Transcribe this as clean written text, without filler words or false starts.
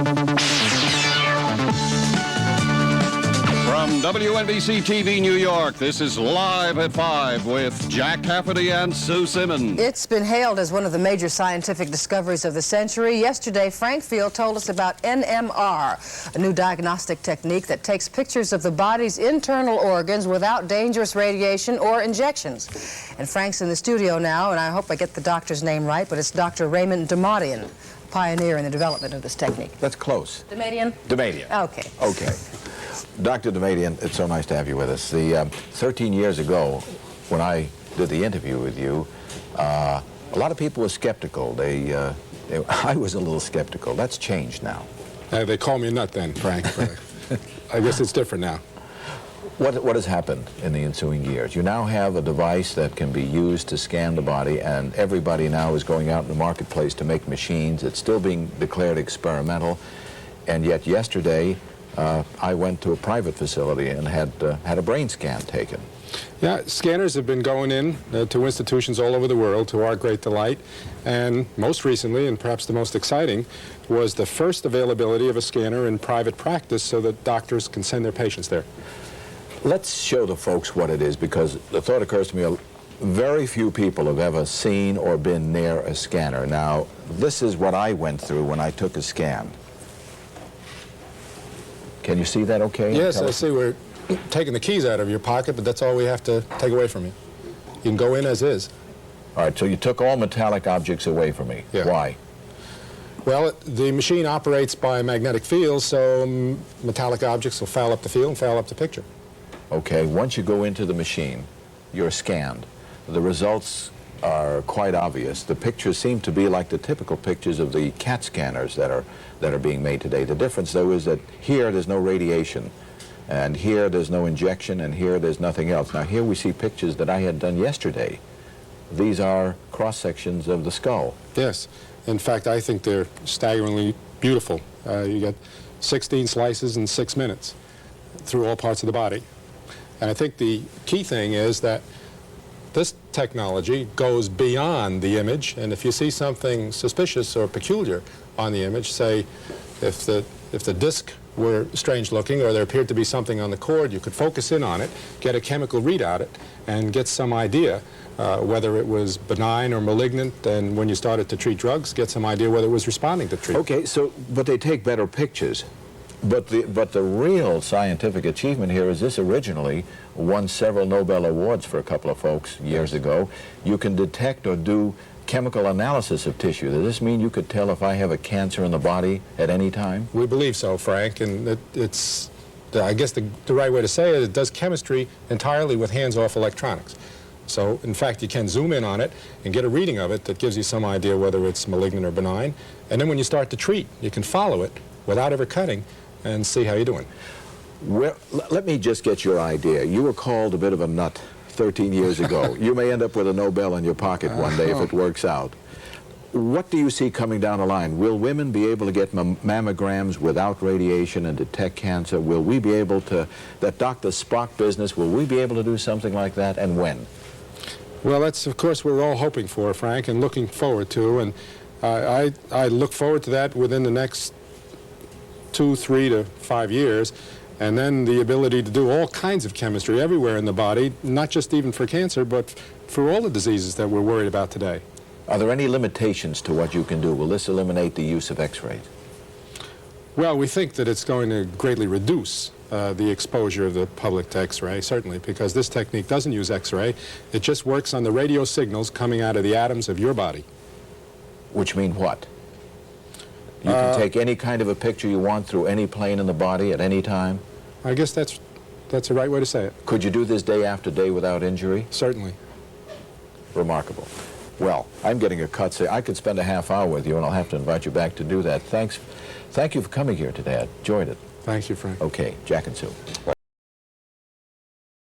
From WNBC TV New York, this is Live at 5 with Jack Cafferty and Sue Simmons. It's been hailed as one of the major scientific discoveries of the century. Yesterday, FrankFields told us about NMR, a new diagnostic technique that takes pictures of the body's internal organs without dangerous radiation or injections. And Frank's in the studio now, and I hope I get the doctor's name right, but it's Dr. Raymond Damadian, pioneer in the development of this technique. That's close. Damadian? Damadian. Okay. Okay. Dr. Damadian, it's so nice to have you with us. 13 years ago, when I did the interview with you, a lot of people were skeptical. I was a little skeptical. That's changed now. They called me a nut then, Frank. I guess it's different now. What has happened in the ensuing years? You now have a device that can be used to scan the body, and everybody now is going out in the marketplace to make machines. It's still being declared experimental, and yet yesterday I went to a private facility and had a brain scan taken. Yeah, scanners have been going in to institutions all over the world, to our great delight, and most recently, and perhaps the most exciting, was the first availability of a scanner in private practice so that doctors can send their patients there. Let's show the folks what it is, because the thought occurs to me, very few people have ever seen or been near a scanner. Now, this is what I went through when I took a scan. Can you see that okay? Yes, I see. We're taking the keys out of your pocket, but that's all we have to take away from you. You can go in as is. All right, so you took all metallic objects away from me. Yeah. Why? Well, the machine operates by magnetic fields, so metallic objects will foul up the field and foul up the picture. Okay, once you go into the machine, you're scanned. The results are quite obvious. The pictures seem to be like the typical pictures of the CAT scanners that are being made today. The difference, though, is that here there's no radiation, and here there's no injection, and here there's nothing else. Now, here we see pictures that I had done yesterday. These are cross-sections of the skull. Yes. In fact, I think they're staggeringly beautiful. You get 16 slices in 6 minutes through all parts of the body. And I think the key thing is that this technology goes beyond the image, and if you see something suspicious or peculiar on the image, say if the disc were strange looking or there appeared to be something on the cord, you could focus in on it, get a chemical readout it, and get some idea whether it was benign or malignant, and when you started to treat drugs, get some idea whether it was responding to treatment. Okay, so, but they take better pictures. But the real scientific achievement here is this originally won several Nobel Awards for a couple of folks years ago. You can detect or do chemical analysis of tissue. Does this mean you could tell if I have a cancer in the body at any time? We believe so, Frank, and it's, I guess the right way to say it does chemistry entirely with hands-off electronics. So, in fact, you can zoom in on it and get a reading of it that gives you some idea whether it's malignant or benign. And then when you start to treat, you can follow it without ever cutting and see how you're doing. Well, let me just get your idea. You were called a bit of a nut 13 years ago. You may end up with a Nobel in your pocket one day if it works out. What do you see coming down the line? Will women be able to get mammograms without radiation and detect cancer? Will we be able to, that Dr. Spock business, will we be able to do something like that, and when? Well, that's, of course, what we're all hoping for, Frank, and looking forward to. And I look forward to that within the next 2, 3 to 5 years, and then the ability to do all kinds of chemistry everywhere in the body, not just even for cancer, but for all the diseases that we're worried about today. Are there any limitations to what you can do? Will this eliminate the use of X-rays? Well, we think that it's going to greatly reduce the exposure of the public to X-ray, certainly, because this technique doesn't use X-ray. It just works on the radio signals coming out of the atoms of your body. Which mean what? You can take any kind of a picture you want through any plane in the body at any time? I guess that's the right way to say it. Could you do this day after day without injury? Certainly. Remarkable. Well, I'm getting a cut. I could spend a half hour with you, and I'll have to invite you back to do that. Thank you for coming here today. I enjoyed it. Thank you, Frank. Okay, Jack and Sue.